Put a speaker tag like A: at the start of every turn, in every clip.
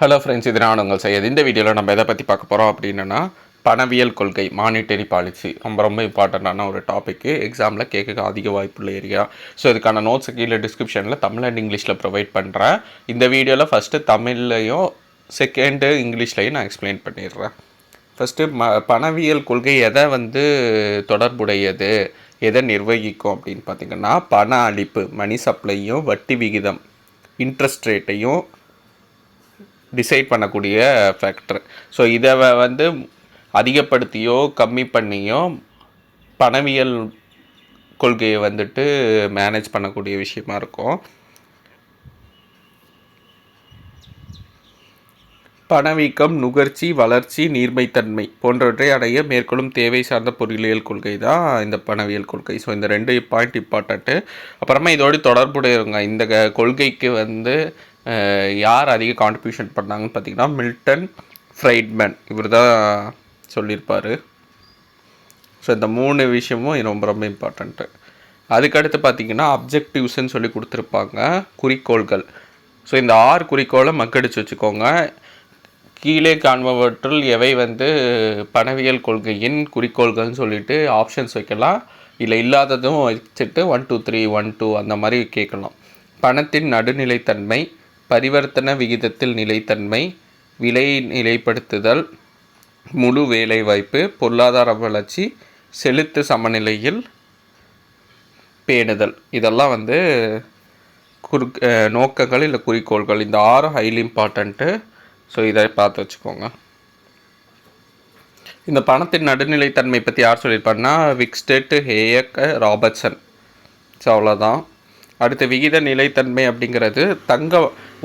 A: Hello friends, இது நான் உங்கள் செய்யது. இந்த வீடியோவில் நம்ம எதை பற்றி பார்க்க போகிறோம் அப்படின்னா, பணவியல் கொள்கை, மானிட்டரி பாலிசி. ரொம்ப இம்பார்ட்டண்ட்டான ஒரு டாப்பிக்கு. எக்ஸாமில் கேட்க அதிக வாய்ப்புள்ள ஏரியா. ஸோ இதுக்கான நோட்ஸ் கீழே டிஸ்கிரிப்ஷனில் தமிழ் அண்ட் இங்கிலீஷில் ப்ரொவைட் பண்ணுறேன். இந்த வீடியோவில் ஃபஸ்ட்டு தமிழ்லையும் செகண்டு இங்கிலீஷ்லையும் நான் எக்ஸ்பிளைன் பண்ணிடுறேன். ஃபஸ்ட்டு பணவியல் கொள்கை எதை தொடர்புடையது, எதை நிர்வகிக்கும் அப்படின்னு பார்த்திங்கன்னா, பண அளிப்பு, மணி சப்ளையும் வட்டி விகிதம், இன்ட்ரெஸ்ட் ரேட்டையும் டிசைட் பண்ணக்கூடிய ஃபேக்டர். ஸோ இதை அதிகப்படுத்தியோ கம்மி பண்ணியோ பணவியல் கொள்கையை மேனேஜ் பண்ணக்கூடிய விஷயமா இருக்கும். பணவீக்கம், நுகர்ச்சி, வளர்ச்சி, நீர்மைத்தன்மை போன்றவற்றை அடைய மேற்கொள்ளும் தேவை சார்ந்த பொருளியல் கொள்கை தான் இந்த பணவியல் கொள்கை. ஸோ இந்த 2 பாயிண்ட் இம்பார்ட்டண்ட்டு. அப்புறமா இதோடு தொடர்புடையவங்க, இந்த கொள்கைக்கு யார் அதிக கான்ட்ரிபியூஷன் பண்ணாங்கன்னு பார்த்திங்கன்னா, மில்டன் ஃப்ரைட்மேன் இவர் தான் சொல்லியிருப்பார். ஸோ இந்த 3 விஷயமும் ரொம்ப ரொம்ப இம்பார்ட்டண்ட்டு. அதுக்கடுத்து பார்த்திங்கன்னா, அப்ஜெக்டிவ்ஸ்ன்னு சொல்லி கொடுத்துருப்பாங்க, குறிக்கோள்கள். ஸோ இந்த 6 குறிக்கோளை மக்கடிச்சு வச்சுக்கோங்க. கீழே காண்பவற்றுள் எவை பணவியல் கொள்கையின் குறிக்கோள்கள்னு சொல்லிட்டு ஆப்ஷன்ஸ் வைக்கலாம். இல்லை இல்லாததும் வச்சுட்டு 1 2 3 1 2 அந்த மாதிரி கேட்கலாம். பணத்தின் நடுநிலைத்தன்மை, பரிவர்த்தனை விகிதத்தில் நிலைத்தன்மை, விலை நிலைப்படுத்துதல், முழு வேலைவாய்ப்பு, பொருளாதார வளர்ச்சி, செலுத்து சமநிலையில் பேணுதல். இதெல்லாம் நோக்கங்கள் இல்லை குறிக்கோள்கள். இந்த 6 ஹைலி இம்பார்ட்டண்ட்டு. ஸோ இதை பார்த்து வச்சுக்கோங்க. இந்த பணத்தின் நடுநிலைத்தன்மை பற்றி யார் சொல்லியிருப்பாருன்னா, விக்ஸ்டெட், ஹேயக், ராபர்ட்சன். ஸோ அவ்வளோதான். அடுத்து விகித நிலைத்தன்மை அப்படிங்கிறது,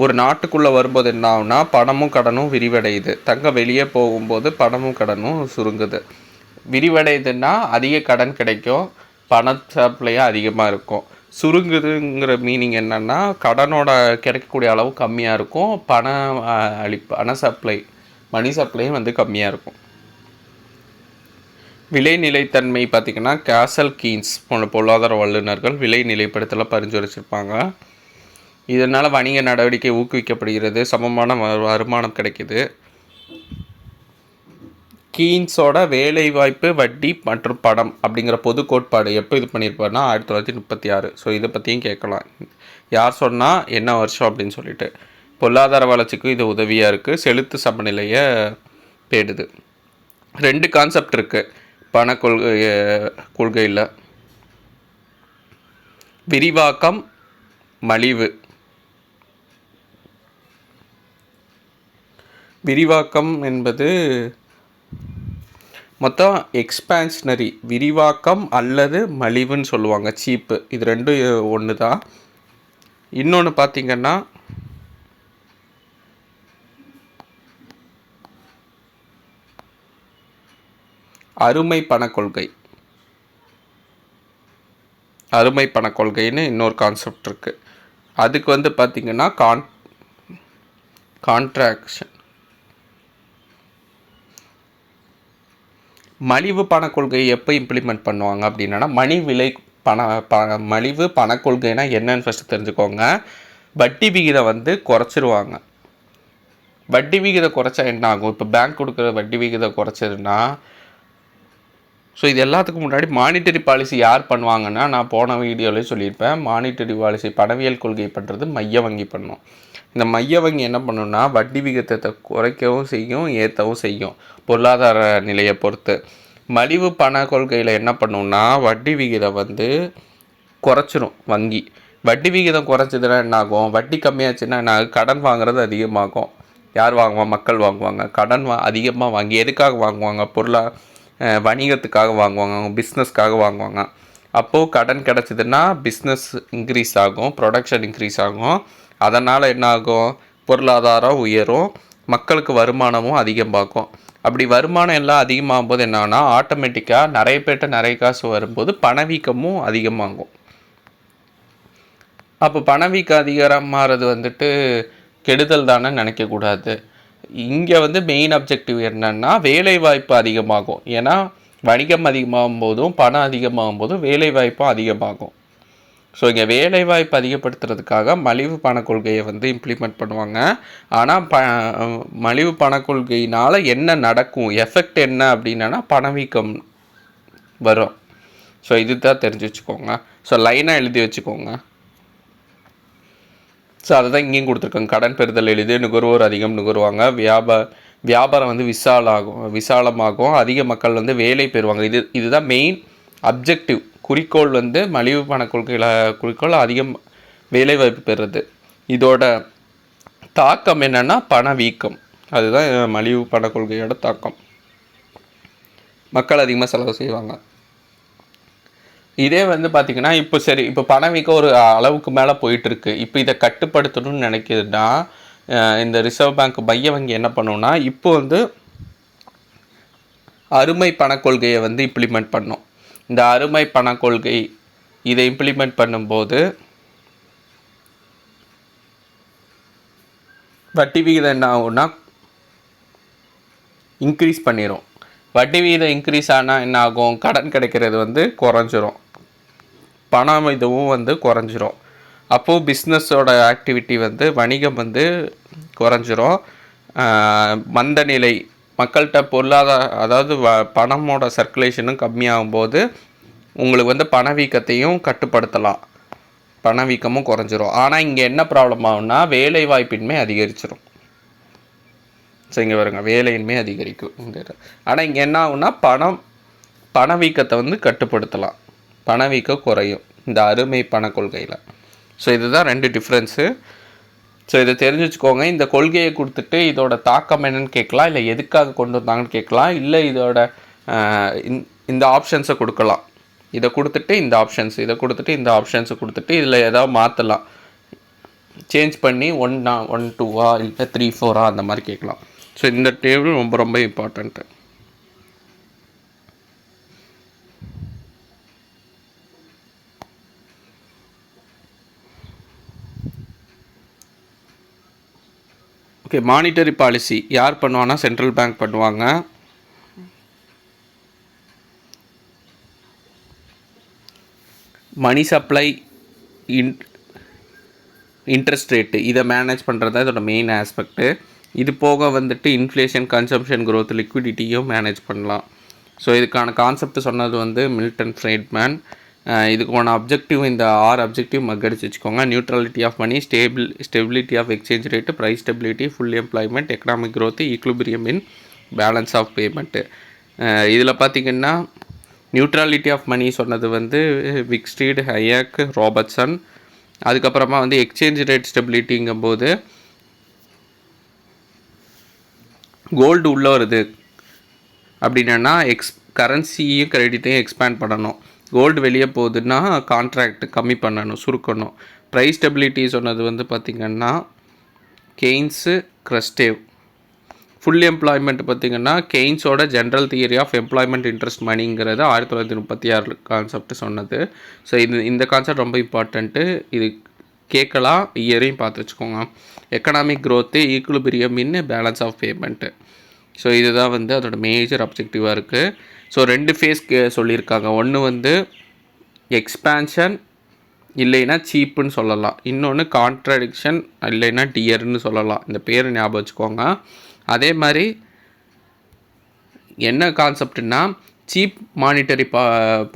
A: ஒரு நாட்டுக்குள்ளே வரும்போது என்ன ஆகுனா, பணமும் கடனும் விரிவடையுது. வெளியே போகும்போது பணமும் கடனும் சுருங்குது. விரிவடையுதுன்னா அதிக கடன் கிடைக்கும், பண சப்ளையாக அதிகமாக இருக்கும். சுருங்குதுங்கிற மீனிங் என்னென்னா, கடனோட கிடைக்கக்கூடிய அளவு கம்மியாக இருக்கும், மணி சப்ளையும் கம்மியாக இருக்கும். விலை நிலைத்தன்மை பார்த்திங்கன்னா, கேசல் கீன்ஸ் போன்ற பொருளாதார வல்லுநர்கள் விலை நிலைப்படுத்தல பரிந்துரைச்சிருப்பாங்க. இதனால் வணிக நடவடிக்கை ஊக்குவிக்கப்படுகிறது, சமமான வருமானம் கிடைக்கிது. கீன்ஸோட வேலைவாய்ப்பு, வட்டி மற்றும் பணம் அப்படிங்கிற பொது கோட்பாடு எப்போ இது பண்ணியிருப்பாருன்னா 1936. ஸோ இதை பற்றியும் கேட்கலாம். யார் சொன்னால் என்ன வருஷம் அப்படின்னு சொல்லிட்டு. பொருளாதார வளர்ச்சிக்கும் இது உதவியாக இருக்குது, செலுத்து சமநிலையை பேடுது. 2 கான்செப்ட் இருக்குது பண கொள்கையில். விரிவாக்கம், மலிவு. விரிவாக்கம் என்பது மொத்தம் எக்ஸ்பான்ஷனரி, விரிவாக்கம் அல்லது மலிவுன்னு சொல்லுவாங்க, சீப்பு. இது 2 ஒன்று தான். இன்னொன்று பார்த்திங்கன்னா, அருமை பணக்கொள்கை. அருமை பணக்கொள்கைன்னு இன்னொரு கான்செப்ட் இருக்குது. அதுக்கு பார்த்திங்கன்னா கான்ட்ராக்ஷன். மலிவு பணக்கொள்கையை எப்போ இம்ப்ளிமெண்ட் பண்ணுவாங்க அப்படின்னா, மலிவு பணக்கொள்கைனா என்னன்னு ஃபஸ்ட்டு தெரிஞ்சுக்கோங்க. வட்டி விகிதம் குறைச்சிருவாங்க. வட்டி விகிதம் குறைச்சா என்ன ஆகும்? இப்போ பேங்க் கொடுக்குற வட்டி விகிதம் குறைச்சதுன்னா, ஸோ இது எல்லாத்துக்கும் முன்னாடி மானிட்டரி பாலிசி யார் பண்ணுவாங்கன்னா, நான் போன வீடியோவிலே சொல்லியிருப்பேன், மானிட்டரி பாலிசி பணவியல் கொள்கை பண்ணுறது மைய வங்கி பண்ணும். இந்த மைய வங்கி என்ன பண்ணுன்னா, வட்டி விகிதத்தை குறைக்கவும் செய்யும், ஏற்றவும் செய்யும், பொருளாதார நிலையை பொறுத்து. மலிவு பண கொள்கையில் என்ன பண்ணுன்னா, வட்டி விகிதம் குறைச்சிரும் வங்கி. வட்டி விகிதம் குறைச்சதுன்னா என்ன ஆகும்? வட்டி கம்மியாச்சுன்னா என்ன ஆகும்? கடன் வாங்குறது அதிகமாகும். யார் வாங்குவாங்க? மக்கள் வாங்குவாங்க. கடன் அதிகமாக வாங்கி எதுக்காக வாங்குவாங்க? வணிகத்துக்காக வாங்குவாங்க, அவங்க பிஸ்னஸ்க்காக வாங்குவாங்க. அப்போது கடன் கிடச்சிதுன்னா பிஸ்னஸ் இன்க்ரீஸ் ஆகும், ப்ரொடக்ஷன் இன்க்ரீஸ் ஆகும். அதனால் என்ன ஆகும்? பொருளாதாரம் உயரும், மக்களுக்கு வருமானமும் அதிகமாகும். அப்படி வருமானம் எல்லாம் அதிகமாகும் போது என்ன ஆகுனா, ஆட்டோமேட்டிக்காக நிறைய பேர்கிட்ட நிறைய காசு வரும்போது பணவீக்கமும் அதிகமாகும். அப்போ பணவீக்கம் அதிகமாகிறது கெடுதல் தானே நினைக்கக்கூடாது. இங்கே மெயின் அப்ஜெக்டிவ் என்னென்னா, வேலைவாய்ப்பு அதிகமாகும். ஏன்னா வணிகம் அதிகமாகும் போதும் பணம் அதிகமாகும் போதும் வேலைவாய்ப்பும் அதிகமாகும். ஸோ இங்கே வேலைவாய்ப்பு அதிகப்படுத்துறதுக்காக மலிவு பண கொள்கையை வந்து இம்ப்ளிமெண்ட் பண்ணுவாங்க. ஆனால் மலிவு பண கொள்கையினால் என்ன நடக்கும், எஃபெக்ட் என்ன அப்படின்னா பணவீக்கம் வரும். ஸோ இது தான் தெரிஞ்சு வச்சுக்கோங்க. ஸோ லைனாக எழுதி வச்சுக்கோங்க. ஸோ அதை தான் இங்கேயும் கொடுத்துருக்காங்க. கடன் பெறுதல் எளிது, நுகர்வோர் அதிகம் நுகர்வாங்க, வியாபாரம் வந்து விசாலமாகும், அதிக மக்கள் வந்து வேலை பெறுவாங்க. இதுதான் மெயின் அப்ஜெக்டிவ், குறிக்கோள் வந்து மலிவு பண குறிக்கோள் அதிகம் வேலைவாய்ப்பு பெறுறது. இதோட தாக்கம் என்னென்னா பணவீக்கம். அதுதான் மலிவு பண கொள்கையோட தாக்கம். மக்கள் அதிகமாக செலவு செய்வாங்க. இதே வந்து பார்த்திங்கன்னா இப்போ பணவீக்கம் ஒரு அளவுக்கு மேலே போயிட்டுருக்கு. இப்போ இதை கட்டுப்படுத்தணும்னு நினைக்கிதுன்னா இந்த ரிசர்வ் பேங்க் மைய வங்கி என்ன பண்ணுன்னா இப்போ வந்து அருமை பணக்கொள்கையை வந்து இம்ப்ளிமெண்ட் பண்ணோம். இந்த அருமை பணக்கொள்கை இதை இம்ப்ளிமெண்ட் பண்ணும்போது வட்டி விகிதம் என்ன ஆகும்னா இன்க்ரீஸ் பண்ணிடும். வட்டி விகிதம் இன்க்ரீஸ் ஆனால் என்ன ஆகும், கடன் கிடைக்கிறது வந்து குறைஞ்சிரும், பணம் இதுவும் வந்து குறைஞ்சிரும். அப்போது பிஸ்னஸோட ஆக்டிவிட்டி வந்து வணிகம் வந்து குறைஞ்சிரும். மந்த நிலை, மக்கள்கிட்ட அதாவது பணமோட சர்க்குலேஷனும் கம்மியாகும்போது உங்களுக்கு வந்து பணவீக்கத்தையும் கட்டுப்படுத்தலாம், பணவீக்கமும் குறைஞ்சிரும். ஆனால் இங்கே என்ன ப்ராப்ளம் ஆகும்னா வேலை வாய்ப்பின்மை அதிகரிச்சிடும். ஸோ இங்கே வருங்க, வேலையின்மை அதிகரிக்கும். ஆனால் இங்கே என்ன ஆகும்னா பணவீக்கத்தை வந்து கட்டுப்படுத்தலாம், பணவீக்கம் குறையும் இந்த அருமை பண கொள்கையில். ஸோ இதுதான் 2 டிஃப்ரென்ஸு. ஸோ இதை தெரிஞ்சு வச்சுக்கோங்க. இந்த கொள்கையை கொடுத்துட்டு இதோட தாக்கம் என்னன்னு கேட்கலாம், இல்லை எதுக்காக கொண்டு வந்தாங்கன்னு கேட்கலாம், இல்லை இதோட இந்த ஆப்ஷன்ஸை கொடுக்கலாம். இதை கொடுத்துட்டு இந்த ஆப்ஷன்ஸ், இதை கொடுத்துட்டு இந்த ஆப்ஷன்ஸை கொடுத்துட்டு இதில் ஏதாவது மாற்றலாம், சேஞ்ச் பண்ணி 1 2 இல்லை 3 4 அந்த மாதிரி கேட்கலாம். ஸோ இந்த டேபிள் ரொம்ப ரொம்ப இம்பார்ட்டண்ட்டு. ஓகே, மானிட்டரி பாலிசி யார் பண்ணுவாங்கன்னா சென்ட்ரல் பேங்க் பண்ணுவாங்க. மணி சப்ளை, இன்ட்ரெஸ்ட் ரேட்டு இதை மேனேஜ் பண்ணுறது தான் இதோட மெயின் ஆஸ்பெக்ட்டு. இது போக வந்துட்டு இன்ஃப்ளேஷன், கன்சம்ஷன், க்ரோத், லிக்விடிட்டியும் மேனேஜ் பண்ணலாம். ஸோ இதுக்கான கான்செப்ட் சொன்னது வந்து மில்டன் ஃப்ரைட்மேன். இதுக்கான அப்ஜெக்டிவ் இந்த 6 அப்ஜெக்டிவ் மக்கடிச்சு வச்சுக்கோங்க. Neutrality of money, stability of exchange rate, price stability, full employment, economic growth, equilibrium in balance of payment. இதில் பார்த்திங்கன்னா நியூட்ரலிட்டி ஆஃப் மணி சொன்னது வந்து விக்ஸ்டீட், ஹையக், ராபர்ட்சன். அதுக்கப்புறமா வந்து எக்ஸ்சேஞ்ச் ரேட் ஸ்டெபிலிட்டிங்கும்போது கோல்டு உள்ளே வருது அப்படின்னா கரன்சியும் கிரெடிட்டையும் எக்ஸ்பேண்ட் பண்ணணும். கோல்டு வெளியே போகுதுன்னா கான்ட்ராக்ட் கம்மி பண்ணணும், சுருக்கணும். ப்ரைஸ் ஸ்டெபிலிட்டி சொன்னது வந்து பார்த்திங்கன்னா கெய்ன்ஸு, க்ரஸ்டேவ். ஃபுல் எம்ப்ளாய்மெண்ட் பார்த்திங்கன்னா கெய்ன்ஸோட general theory of employment interest மணிங்கிறது 1936 கான்செப்ட் சொன்னது. ஸோ இந்த கான்செப்ட் ரொம்ப இம்பார்ட்டண்ட்டு. இது கேட்கலாம், இயரையும் பார்த்து வச்சுக்கோங்க. Economic growth, equilibrium in balance of payment. So இதுதான் வந்து அதோட மேஜர் அப்ஜெக்டிவாக இருக்குது. ஸோ 2 ஃபேஸ் சொல்லியிருக்காங்க. ஒன்று வந்து எக்ஸ்பேன்ஷன் இல்லைன்னா சீப்புன்னு சொல்லலாம், இன்னொன்று கான்ட்ரடிக்ஷன் இல்லைன்னா டியர்னு சொல்லலாம். இந்த பேர் ஞாபகம் வச்சுக்கோங்க. அதே மாதிரி என்ன கான்செப்ட்னா சீப் மானிட்டரி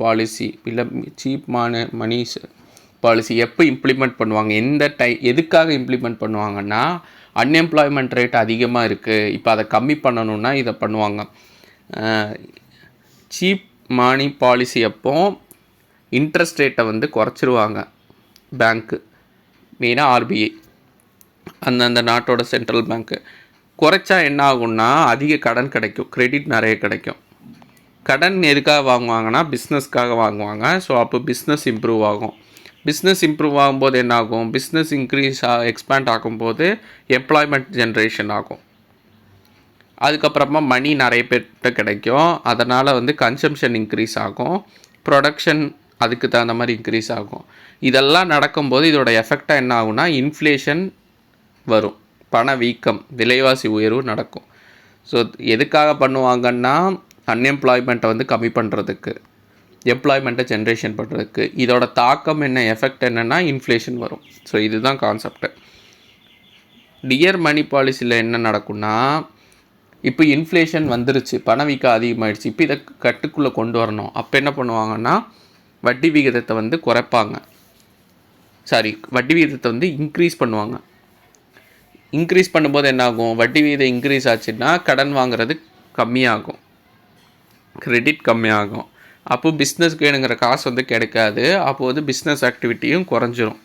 A: பாலிசி இல்லை சீப் மணி பாலிசி எப்போ இம்ப்ளிமெண்ட் பண்ணுவாங்க, எதுக்காக இம்ப்ளிமெண்ட் பண்ணுவாங்கன்னா அன்எம்ப்ளாய்மெண்ட் ரேட் அதிகமாக இருக்குது, இப்போ அதை கம்மி பண்ணணுன்னா இதை பண்ணுவாங்க. சீப் மணி பாலிசி அப்போ இன்ட்ரெஸ்ட் ரேட்டை வந்து குறைச்சிருவாங்க பேங்க்கு, மெயினாக ஆர்பிஐ, அந்தந்த நாட்டோட சென்ட்ரல் பேங்க்கு. குறைச்சா என்ன ஆகும்னா அதிக கடன் கிடைக்கும், கிரெடிட் நிறைய கிடைக்கும். கடன் எதுக்காக வாங்குவாங்கன்னா பிஸ்னஸ்க்காக வாங்குவாங்க. ஸோ அப்போ பிஸ்னஸ் இம்ப்ரூவ் ஆகும். பிஸ்னஸ் இம்ப்ரூவ் ஆகும்போது என்ன ஆகும், பிஸ்னஸ் எக்ஸ்பேண்ட் ஆகும்போது எம்ப்ளாய்மெண்ட் ஜென்ரேஷன் ஆகும். அதுக்கப்புறமா மணி நிறைய பேர்கிட்ட கிடைக்கும், அதனால் வந்து கன்சம்ஷன் இன்க்ரீஸ் ஆகும், ப்ரொடக்ஷன் அதுக்கு தகுந்த மாதிரி இன்க்ரீஸ் ஆகும். இதெல்லாம் நடக்கும்போது இதோட எஃபெக்டாக என்ன ஆகும்னா இன்ஃப்ளேஷன் வரும், பணவீக்கம், விலைவாசி உயர்வு நடக்கும். ஸோ எதுக்காக பண்ணுவாங்கன்னா அன்எம்ப்ளாய்மெண்ட்டை வந்து கம்மி பண்ணுறதுக்கு. எம்ப்ளாய்மெண்ட்டை ஜென்ரேஷன் பண்ணுறதுக்கு. இதோட தாக்கம் என்ன, எஃபெக்ட் என்னென்னா இன்ஃப்ளேஷன் வரும். ஸோ இதுதான் கான்செப்ட்டு. டியர் மணி பாலிசியில் என்ன நடக்கும்னா, இப்போ இன்ஃப்ளேஷன் வந்துருச்சு, பணவீக்கம் அதிகமாகிடுச்சு, இப்போ இதை கட்டுக்குள்ளே கொண்டு வரணும். அப்போ என்ன பண்ணுவாங்கன்னா வட்டி விகிதத்தை வந்து குறைப்பாங்க, வட்டி விகிதத்தை வந்து இன்க்ரீஸ் பண்ணுவாங்க. இன்க்ரீஸ் பண்ணும்போது என்னாகும், வட்டி விகிதம் இன்க்ரீஸ் ஆச்சுன்னா கடன் வாங்குறது கம்மியாகும், கிரெடிட் கம்மியாகும். அப்போது பிஸ்னஸ்க்கு வேணுங்கிற காசு வந்து கிடைக்காது. அப்போது வந்து பிஸ்னஸ் ஆக்டிவிட்டியும் குறைஞ்சிரும்.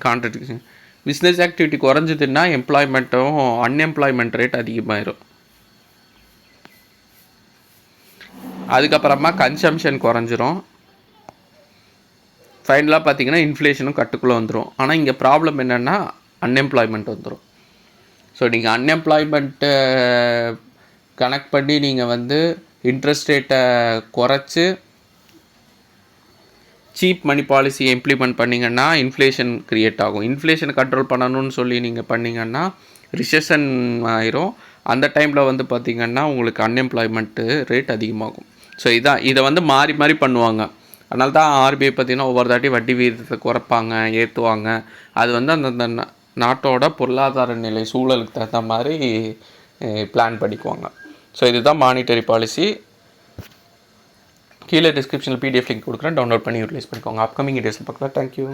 A: கான்ட்ரடிக்ஷன். பிஸ்னஸ் ஆக்டிவிட்டி குறைஞ்சதுன்னா எம்ப்ளாய்மெண்ட்டும் அன்எம்ப்ளாய்மெண்ட் ரேட் அதிகமாகிடும். அதுக்கப்புறமா கன்சம்ஷன் குறைஞ்சிரும். ஃபைனலாக பார்த்தீங்கன்னா இன்ஃப்ளேஷனும் கட்டுக்குள்ளே வந்துடும். ஆனால் இங்கே ப்ராப்ளம் என்னென்னா அன்எம்ப்ளாய்மெண்ட் வந்துடும். ஸோ நீங்கள் அன்எம்ப்ளாய்மெண்ட்டை கனெக்ட் பண்ணி நீங்கள் வந்து இன்ட்ரெஸ்ட் ரேட்டை குறைச்சி சீப் மணி பாலிசியை இம்ப்ளிமெண்ட் பண்ணிங்கன்னா இன்ஃப்ளேஷன் க்ரியேட் ஆகும். இன்ஃப்ளேஷனை கண்ட்ரோல் பண்ணணும்னு சொல்லி நீங்கள் பண்ணிங்கன்னா ரிசெஷன் ஆயிரும். அந்த டைமில் வந்து பார்த்திங்கன்னா உங்களுக்கு அன்எம்ப்ளாய்மெண்ட்டு ரேட் அதிகமாகும். ஸோ இதை வந்து மாறி மாறி பண்ணுவாங்க. அதனால தான் ஆர்பிஐ பார்த்திங்கன்னா ஒவ்வொரு தாட்டி வட்டி விகிதத்தை குறைப்பாங்க, ஏற்றுவாங்க. அது வந்து அந்தந்த நாட்டோட பொருளாதார நிலை சூழலுக்கு தகுந்த மாதிரி பிளான் பண்ணிக்குவாங்க. ஸோ இதுதான் மானிட்டரி பாலிசி. கீழே டிஸ்கிரிப்ஷனில் பிடிஎஃப் லிங்க் கொடுக்குறேன், டவுன்லோட் பண்ணி யூட்டிலைஸ் பண்ணிக்கோங்க. அப்கமிங் வீடியோஸில் பார்க்கலாம். தேங்க்யூ.